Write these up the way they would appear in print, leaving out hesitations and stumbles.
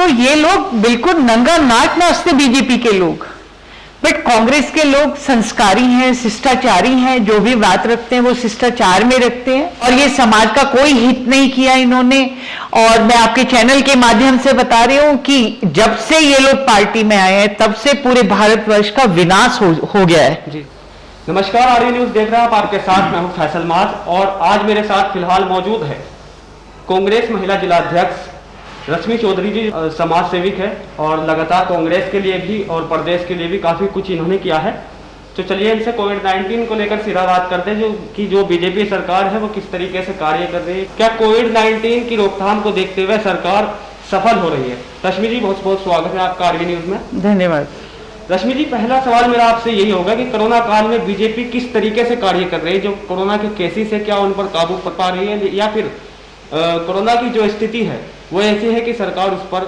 तो ये लोग बिल्कुल नंगा नाच नाचते बीजेपी के लोग, बट कांग्रेस के लोग संस्कारी हैं, शिष्टाचारी हैं, जो भी बात रखते हैं वो शिष्टाचार में रखते हैं और ये समाज का कोई हित नहीं किया इन्होंने। और मैं आपके चैनल के माध्यम से बता रही हूं कि जब से ये लोग पार्टी में आए हैं तब से पूरे भारतवर्ष का विनाश हो गया है। जी नमस्कार, आरबी न्यूज देख रहे हैं आप, आपके साथ मैं हूं फैसल माज और आज मेरे साथ फिलहाल मौजूद है कांग्रेस महिला जिला अध्यक्ष रश्मि चौधरी जी। समाज सेविक है और लगातार कांग्रेस के लिए भी और प्रदेश के लिए भी काफी कुछ इन्होंने किया है। तो चलिए इनसे कोविड-19 को लेकर सीधा बात करते हैं जो बीजेपी सरकार है वो किस तरीके से कार्य कर रही है, क्या कोविड-19 की रोकथाम को देखते हुए सरकार सफल हो रही है। रश्मि जी बहुत बहुत स्वागत है आपका आरबी न्यूज में। धन्यवाद। रश्मि जी, पहला सवाल मेरा आपसे यही होगा कि कोरोना काल में बीजेपी किस तरीके से कार्य कर रही है, जो कोरोना के केसेस है क्या उन पर काबू पा रही है या फिर कोरोना की जो स्थिति है वो ऐसी है कि सरकार उस पर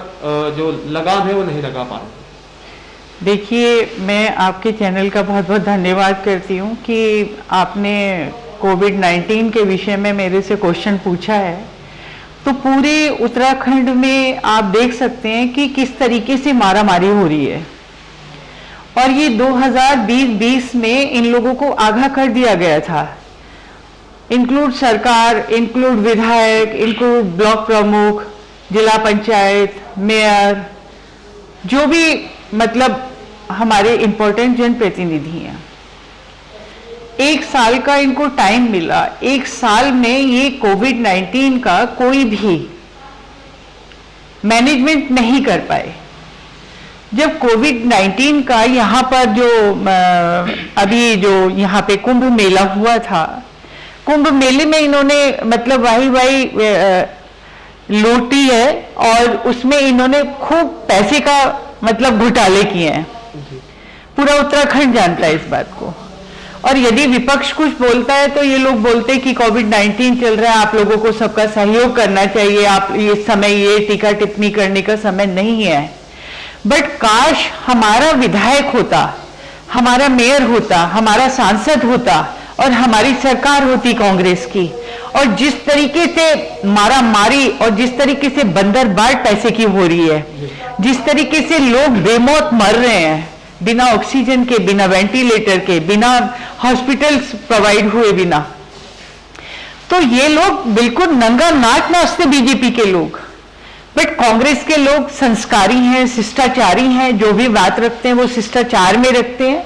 जो लगाम है वो नहीं लगा पा रही। देखिए, मैं आपके चैनल का बहुत बहुत धन्यवाद करती हूँ कि आपने कोविड-19 के विषय में मेरे से क्वेश्चन पूछा है। तो पूरे उत्तराखंड में आप देख सकते हैं कि किस तरीके से मारामारी हो रही है और ये 2020 में इन लोगों को आगाह कर दिया गया था, इंक्लूड सरकार, इंक्लूड विधायक, इंक्लूड ब्लॉक प्रमुख, जिला पंचायत, मेयर, जो भी मतलब हमारे इंपॉर्टेंट जनप्रतिनिधि हैं। 1 साल का इनको टाइम मिला, 1 साल में ये कोविड-19 का कोई भी मैनेजमेंट नहीं कर पाए। जब कोविड-19 का यहाँ पर जो अभी जो यहाँ पे कुंभ मेला हुआ था, कुंभ मेले में इन्होंने मतलब वाही लूटी है और उसमें इन्होंने खूब पैसे का मतलब घोटाले किए हैं। पूरा उत्तराखंड जानता है इस बात को। और यदि विपक्ष कुछ बोलता है तो ये लोग बोलते हैं कि कोविड-19 चल रहा है, आप लोगों को सबका सहयोग करना चाहिए, आप इस समय ये टीका टिप्पणी करने का समय नहीं है। बट काश हमारा विधायक होता, हमारा मेयर होता, हमारा सांसद होता और हमारी सरकार होती कांग्रेस की, और जिस तरीके से मारा मारी और जिस तरीके से बंदरबाट पैसे की हो रही है, जिस तरीके से लोग बेमौत मर रहे हैं बिना ऑक्सीजन के, बिना वेंटिलेटर के, बिना हॉस्पिटल्स प्रोवाइड हुए बिना, तो ये लोग बिल्कुल नंगा नाच नाचते बीजेपी के लोग। बट कांग्रेस के लोग संस्कारी हैं, शिष्टाचारी हैं, जो भी बात रखते हैं वो शिष्टाचार में रखते हैं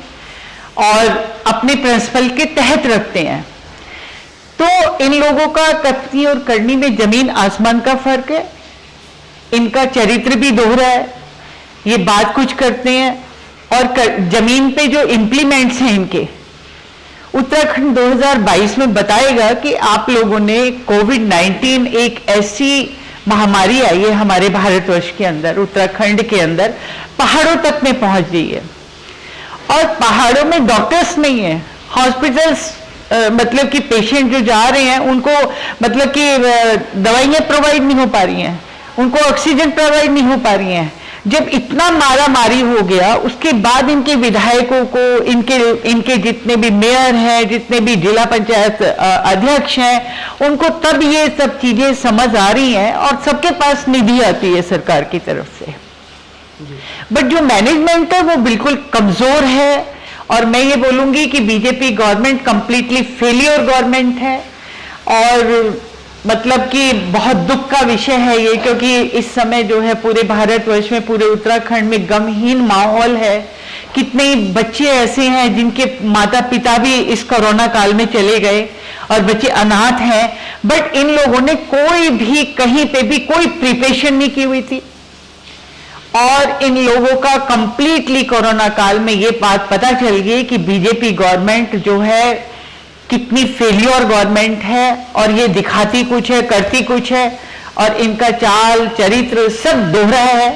और अपने प्रिंसिपल के तहत रखते हैं। तो इन लोगों का कथनी और करनी में जमीन आसमान का फर्क है। इनका चरित्र भी दोहरा है, ये बात कुछ करते हैं और जमीन पे जो इंप्लीमेंट्स हैं इनके, उत्तराखंड 2022 में बताएगा कि आप लोगों ने कोविड-19 एक ऐसी महामारी आई है हमारे भारतवर्ष के अंदर, उत्तराखंड के अंदर पहाड़ों तक में पहुंच गई है और पहाड़ों में डॉक्टर्स नहीं है, हॉस्पिटल्स मतलब कि पेशेंट जो जा रहे हैं उनको मतलब कि दवाइयाँ प्रोवाइड नहीं हो पा रही हैं, उनको ऑक्सीजन प्रोवाइड नहीं हो पा रही हैं। जब इतना मारामारी हो गया उसके बाद इनके विधायकों को, इनके जितने भी मेयर हैं, जितने भी जिला पंचायत अध्यक्ष हैं, उनको तब ये सब चीजें समझ आ रही हैं और सबके पास निधि आती है सरकार की तरफ से। बट जो मैनेजमेंट है वो बिल्कुल कमजोर है और मैं ये बोलूंगी कि BJP government completely failure government है और मतलब कि बहुत दुख का विषय है ये, क्योंकि इस समय जो है पूरे भारतवर्ष में, पूरे उत्तराखंड में गमहीन माहौल है। कितने बच्चे ऐसे हैं जिनके माता पिता भी इस कोरोना काल में चले गए और बच्चे अनाथ हैं, बट इन लोगों ने कोई भी कहीं पे भी कोई प्रिपरेशन नहीं की हुई थी और इन लोगों का कंप्लीटली कोरोना काल में ये बात पता चल गई कि बीजेपी गवर्नमेंट जो है कितनी फेलियर गवर्नमेंट है और ये दिखाती कुछ है, करती कुछ है और इनका चाल चरित्र सब दोहरा है।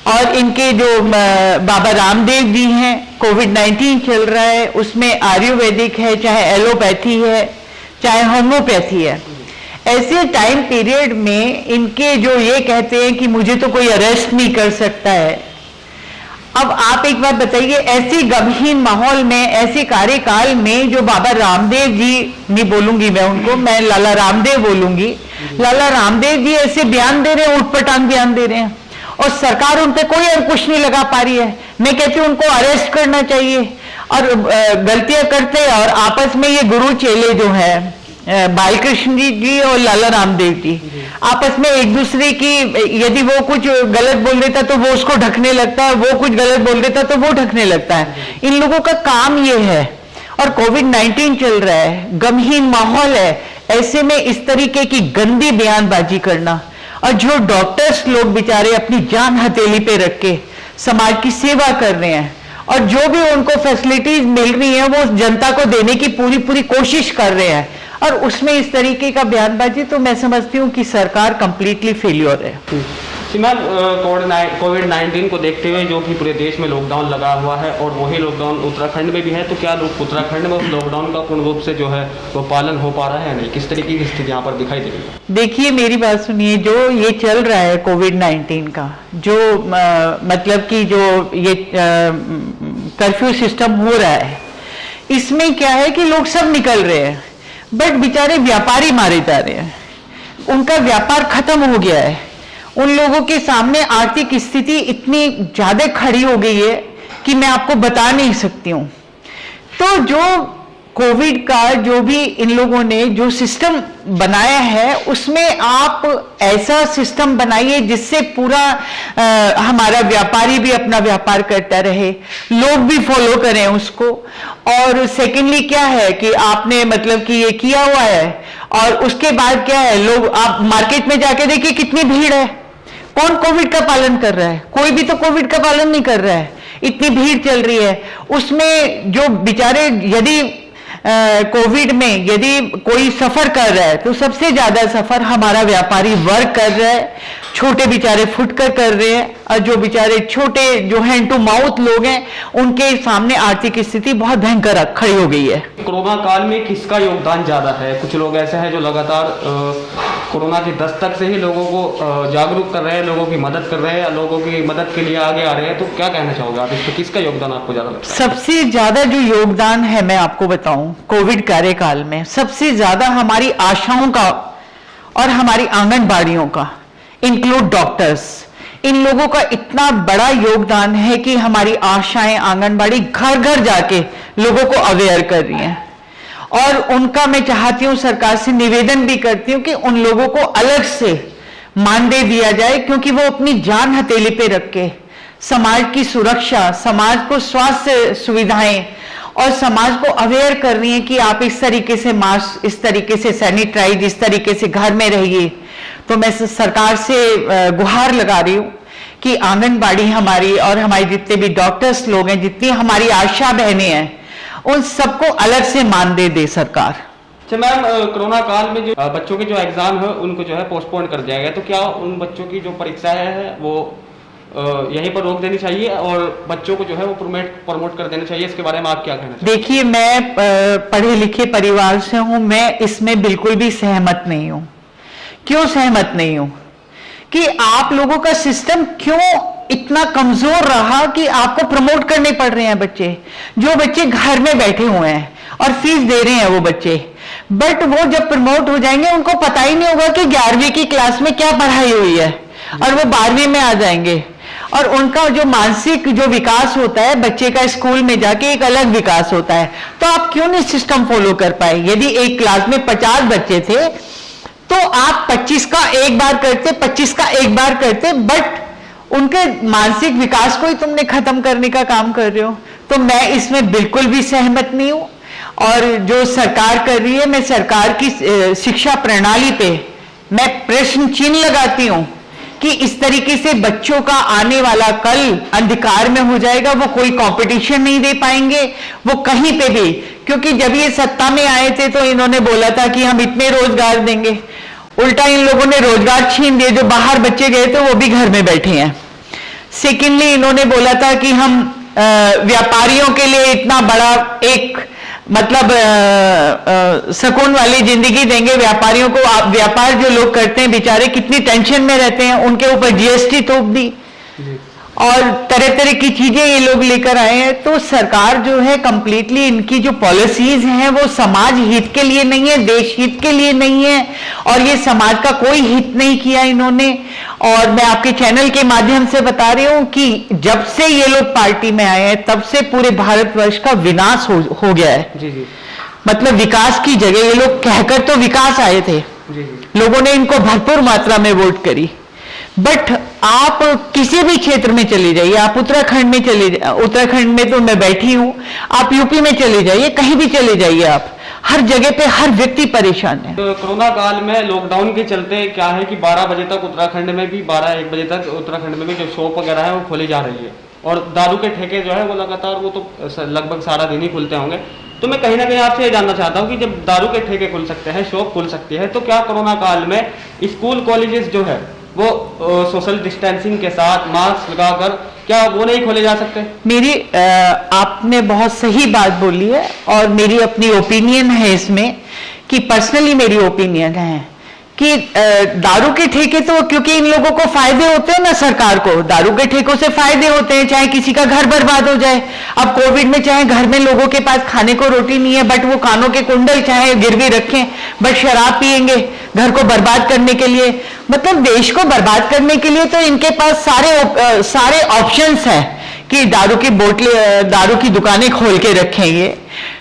और इनके जो बाबा रामदेव जी हैं, कोविड-19 चल रहा है उसमें आयुर्वेदिक है, चाहे एलोपैथी है, चाहे होम्योपैथी है, ऐसे टाइम पीरियड में इनके जो ये कहते हैं कि मुझे तो कोई अरेस्ट नहीं कर सकता है। अब आप एक बात बताइए, ऐसे गमहीन माहौल में, ऐसे कार्यकाल में जो बाबा रामदेव जी, नहीं बोलूंगी मैं उनको, मैं लाला रामदेव बोलूंगी, लाला रामदेव जी ऐसे बयान दे रहे हैं, उठपटांग बयान दे रहे हैं और सरकार उन पे कोई अंकुश नहीं लगा पा रही है। मैं कहती हूँ उनको अरेस्ट करना चाहिए। और गलतियां करते हैं और आपस में ये गुरु चेले जो है बालकृष्ण जी और लाला रामदेव जी आपस में एक दूसरे की, यदि वो कुछ गलत बोल देता तो वो उसको ढकने लगता है, वो कुछ गलत बोल देता तो वो ढकने लगता है। इन लोगों का काम ये है। और कोविड-19 चल रहा है, गमहीन माहौल है, ऐसे में इस तरीके की गंदी बयानबाजी करना, और जो डॉक्टर्स लोग बेचारे अपनी जान हथेली पे रख के समाज की सेवा कर रहे हैं और जो भी उनको फैसिलिटीज मिल रही है वो जनता को देने की पूरी पूरी कोशिश कर रहे हैं, और उसमें इस तरीके का बयानबाजी, तो मैं समझती हूँ कि सरकार कंप्लीटली फेल्योर है। जी मैम, कोविड-19 को देखते हुए जो कि पूरे देश में लॉकडाउन लगा हुआ है और वही लॉकडाउन उत्तराखंड में भी है, तो क्या लोग उत्तराखंड में उस लॉकडाउन का पूर्ण रूप से जो है वो पालन हो पा रहा है या नहीं? किस तरीके की स्थिति यहाँ पर दिखाई दे रही है? देखिए मेरी बात सुनिए, जो ये चल रहा है कोविड-19 का, जो मतलब कि जो ये कर्फ्यू सिस्टम हो रहा है, इसमें क्या है कि लोग सब निकल रहे हैं, बट बेचारे व्यापारी मारे जा रहे हैं, उनका व्यापार खत्म हो गया है। उन लोगों के सामने आर्थिक स्थिति इतनी ज्यादा खड़ी हो गई है कि मैं आपको बता नहीं सकती हूं। तो जो कोविड का जो भी इन लोगों ने जो सिस्टम बनाया है, उसमें आप ऐसा सिस्टम बनाइए जिससे पूरा हमारा व्यापारी भी अपना व्यापार करता रहे, लोग भी फॉलो करें उसको। और सेकेंडली क्या है कि आपने मतलब कि ये किया हुआ है, और उसके बाद क्या है, लोग आप मार्केट में जाके देखिए कितनी भीड़ है, कौन कोविड का पालन कर रहा है? कोई भी तो कोविड का पालन नहीं कर रहा है, इतनी भीड़ चल रही है। उसमें जो बेचारे यदि कोविड में यदि कोई सफर कर रहा है तो सबसे ज्यादा सफर हमारा व्यापारी वर्ग कर रहा है, छोटे बेचारे फुटकर कर रहे हैं, और जो बेचारे छोटे जो हैंड टू माउथ लोग हैं उनके सामने आर्थिक स्थिति बहुत भयंकर खड़ी हो गई है। कोरोना काल में किसका योगदान ज्यादा है? कुछ लोग ऐसे हैं जो लगातार कोरोना की दस्तक से ही लोगों को जागरूक कर रहे हैं, लोगों की मदद कर रहे हैं, लोगों की मदद के लिए आगे आ रहे हैं, तो क्या कहना चाहोगे आप इस पर? किसका योगदान आपको ज्यादा लगता है? सबसे ज्यादा जो योगदान है, मैं आपको बताऊं, कोविड कार्यकाल में सबसे ज्यादा हमारी आशाओं का और हमारी आंगनबाड़ियों का, इंक्लूड डॉक्टर्स, इन लोगों का इतना बड़ा योगदान है कि हमारी आशाएं आंगनबाड़ी घर घर जाके लोगों को अवेयर कर रही हैं। और उनका मैं चाहती हूं, सरकार से निवेदन भी करती हूं कि उन लोगों को अलग से मानदेय दिया जाए, क्योंकि वो अपनी जान हथेली पे रख के समाज की सुरक्षा, समाज को स्वास्थ्य सुविधाएं और समाज को अवेयर कर रही है कि आप इस तरीके से मास्क, इस तरीके से सैनिटाइज, इस तरीके से घर में रहिए। तो मैं सरकार से गुहार लगा रही हूँ कि आंगनबाड़ी हमारी और हमारे जितने भी डॉक्टर्स लोग हैं, जितनी हमारी आशा बहनें हैं, उन सबको अलग से मानदेय दे सरकार। अच्छा मैम, कोरोना काल में जो बच्चों के जो एग्जाम है उनको जो है पोस्टपोन कर दिया गया, तो क्या उन बच्चों की जो परीक्षाएं है वो यहीं पर रोक देनी चाहिए और बच्चों को जो है वो प्रमोट कर देना चाहिए? इसके बारे में आप क्या कहना चाहिए? देखिए, मैं पढ़े लिखे परिवार से हूं, मैं इसमें बिल्कुल भी सहमत नहीं हूं। क्यों सहमत नहीं हूं? कि आप लोगों का सिस्टम क्यों इतना कमजोर रहा कि आपको प्रमोट करने पड़ रहे हैं बच्चे, जो बच्चे घर में बैठे हुए हैं और फीस दे रहे हैं वो बच्चे, बट वो जब प्रमोट हो जाएंगे उनको पता ही नहीं होगा कि 11वीं की क्लास में क्या पढ़ाई हुई है, और वो 12वीं में आ जाएंगे, और उनका जो मानसिक जो विकास होता है बच्चे का स्कूल में जाके एक अलग विकास होता है। तो आप क्यों नहीं सिस्टम फॉलो कर पाए? यदि एक क्लास में 50 बच्चे थे तो आप 25 का एक बार करते, 25 का एक बार करते, बट उनके मानसिक विकास को ही तुमने खत्म करने का काम कर रहे हो। तो मैं इसमें बिल्कुल भी सहमत नहीं हूं। और जो सरकार कर रही है, मैं सरकार की शिक्षा प्रणाली पे मैं प्रश्न चिन्ह लगाती हूं कि इस तरीके से बच्चों का आने वाला कल अंधकार में हो जाएगा, वो कोई कंपटीशन नहीं दे पाएंगे, वो कहीं पे भी। क्योंकि जब ये सत्ता में आए थे तो इन्होंने बोला था कि हम इतने रोजगार देंगे, उल्टा इन लोगों ने रोजगार छीन दिए, जो बाहर बच्चे गए थे वो भी घर में बैठे हैं। सेकेंडली, इन्होंने बोला था कि हम व्यापारियों के लिए इतना बड़ा एक मतलब सुकून वाली जिंदगी देंगे व्यापारियों को। व्यापार जो लोग करते हैं बेचारे कितनी टेंशन में रहते हैं, उनके ऊपर जीएसटी थोप दी और तरह तरह की चीजें ये लोग लेकर आए हैं। तो सरकार जो है कंप्लीटली इनकी जो पॉलिसीज हैं वो समाज हित के लिए नहीं है, देश हित के लिए नहीं है, और ये समाज का कोई हित नहीं किया इन्होंने। और मैं आपके चैनल के माध्यम से बता रही हूं कि जब से ये लोग पार्टी में आए हैं तब से पूरे भारतवर्ष का विनाश हो गया है। जी जी मतलब विकास की जगह ये लोग कहकर तो विकास आए थे, जी जी लोगों ने इनको भरपूर मात्रा में वोट करी, बट आप किसी भी क्षेत्र में चले जाइए, आप उत्तराखंड में उत्तराखंड में तो मैं बैठी हूं, आप यूपी में चले जाइए, कहीं भी चले जाइए, आप हर जगह पे हर व्यक्ति परेशान है। तो कोरोना काल में लॉकडाउन के चलते क्या है कि 12 बजे तक उत्तराखंड में भी 12-1 बजे तक उत्तराखंड में भी जो शॉप वगैरह है वो खोली जा रही है, और दारू के ठेके जो है वो लगातार वो तो लगभग सारा दिन ही खुलते होंगे। तो मैं कहीं ना कहीं आपसे ये जानना चाहता हूँ कि जब दारू के ठेके खुल सकते हैं, शॉप खुल सकती है, तो क्या कोरोना काल में स्कूल कॉलेजेस जो है वो सोशल डिस्टेंसिंग के साथ मास्क लगाकर क्या वो नहीं खोले जा सकते? आपने बहुत सही बात बोली है, और मेरी अपनी ओपिनियन है इसमें, कि पर्सनली मेरी ओपिनियन है कि दारू के ठेके तो क्योंकि इन लोगों को फायदे होते हैं ना, सरकार को दारू के ठेकों से फायदे होते हैं, चाहे किसी का घर बर्बाद हो जाए। अब कोविड में चाहे घर में लोगों के पास खाने को रोटी नहीं है, बट वो कानों के कुंडल चाहे गिरवी रखें, बट शराब पिएंगे घर को बर्बाद करने के लिए। मतलब देश को बर्बाद करने के लिए तो इनके पास सारे ऑप्शंस हैं कि दारू की दुकानें खोल के रखेंगे।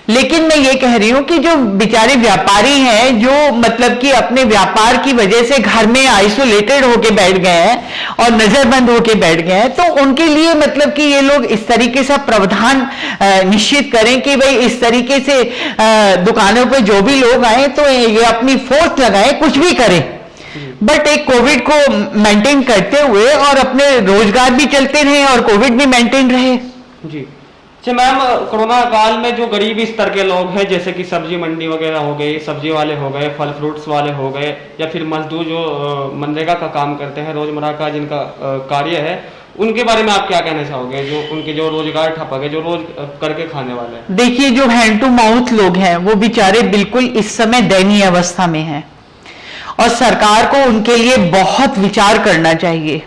लेकिन मैं ये कह रही हूं कि जो बेचारे व्यापारी हैं, जो मतलब कि अपने व्यापार की वजह से घर में आइसोलेटेड होके बैठ गए हैं और नजरबंद होके बैठ गए हैं, तो उनके लिए मतलब कि ये लोग इस तरीके से प्रावधान निश्चित करें कि भाई इस तरीके से दुकानों पे जो भी लोग आए तो ये अपनी फोर्स लगाए, कुछ भी करें, बट एक कोविड को मेंटेन करते हुए और अपने रोजगार भी चलते रहे और कोविड भी मेंटेन रहे। जी अच्छा मैम, कोरोना काल में जो गरीब स्तर के लोग हैं, जैसे कि सब्जी मंडी वगैरह हो गई, सब्जी वाले हो गए, फल फ्रूट्स वाले हो गए, या फिर मजदूर जो मनरेगा का काम करते हैं, रोजमर्रा का जिनका कार्य है, उनके बारे में आप क्या कहना चाहोगे, जो उनके जो रोजगार ठप गए, जो रोज करके खाने वाले हैं? देखिए, जो हैंड टू माउथ लोग हैं वो बेचारे बिल्कुल इस समय दयनीय अवस्था में हैं, और सरकार को उनके लिए बहुत विचार करना चाहिए।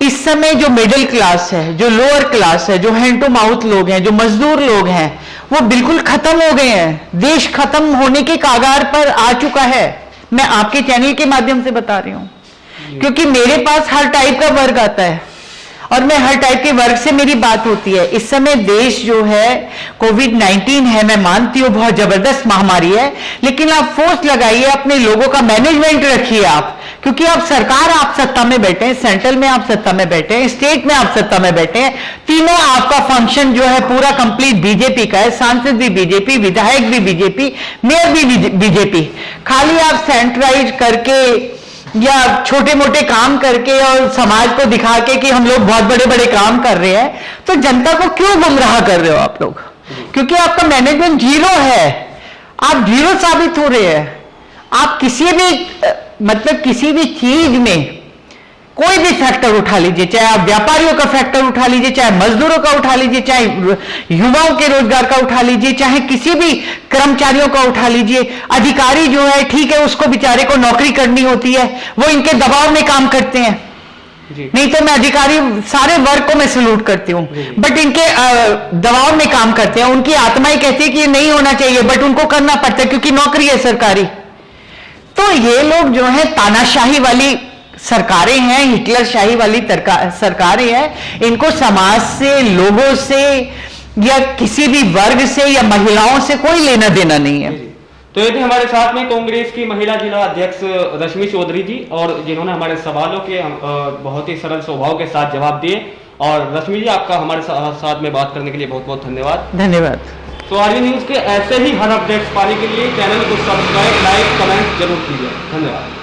इस समय जो मिडिल क्लास है, जो लोअर क्लास है, जो हैंड टू माउथ लोग हैं, जो मजदूर लोग हैं, वो बिल्कुल खत्म हो गए हैं। देश खत्म होने के कागार पर आ चुका है। मैं आपके चैनल के माध्यम से बता रही हूं, क्योंकि मेरे पास हर टाइप का वर्ग आता है और मैं हर टाइप के वर्ग से मेरी बात होती है। इस समय देश जो है कोविड-19 है, मैं मानती हूं बहुत जबरदस्त महामारी है, लेकिन आप फोर्स लगाइए, अपने लोगों का मैनेजमेंट रखिए आप, क्योंकि आप सरकार, आप सत्ता में बैठे हैं, सेंट्रल में आप सत्ता में बैठे हैं, स्टेट में आप सत्ता में बैठे हैं, तीनों आपका फंक्शन जो है पूरा कंप्लीट बीजेपी का है। सांसद भी बीजेपी, विधायक भी बीजेपी, मेयर भी बीजेपी। खाली आप सेंट्रलाइज करके या छोटे मोटे काम करके और समाज को दिखा के कि हम लोग बहुत बड़े बड़े काम कर रहे हैं, तो जनता को क्यों गुमराह कर रहे हो आप लोग? क्योंकि आपका मैनेजमेंट जीरो है, आप जीरो साबित हो रहे हैं। आप किसी भी चीज में कोई भी फैक्टर उठा लीजिए, चाहे आप व्यापारियों का फैक्टर उठा लीजिए, चाहे मजदूरों का उठा लीजिए, चाहे युवाओं के रोजगार का उठा लीजिए, चाहे किसी भी कर्मचारियों का उठा लीजिए। अधिकारी जो है, ठीक है, उसको बेचारे को नौकरी करनी होती है, वो इनके दबाव में काम करते हैं। नहीं तो मैं अधिकारी सारे वर्ग को मैं सैल्यूट करती हूं, बट इनके दबाव में काम करते हैं। उनकी आत्माएं कहती है कि ये नहीं होना चाहिए, बट उनको करना पड़ता है क्योंकि नौकरी है सरकारी। तो ये लोग जो है तानाशाही वाली सरकारें हैं, हिटलरशाही वाली सरकारें हैं। इनको समाज से, लोगों से या किसी भी वर्ग से या महिलाओं से कोई लेना देना नहीं है। तो ये थे हमारे साथ में कांग्रेस की महिला जिला अध्यक्ष रश्मि चौधरी जी, और जिन्होंने हमारे सवालों के बहुत ही सरल स्वभाव के साथ जवाब दिए। और रश्मि जी, आपका हमारे साथ में बात करने के लिए बहुत बहुत धन्यवाद। धन्यवाद। तो आरवी न्यूज के ऐसे ही हर अपडेट्स पाने के लिए चैनल को सब्सक्राइब, लाइक, कमेंट जरूर कीजिए। धन्यवाद।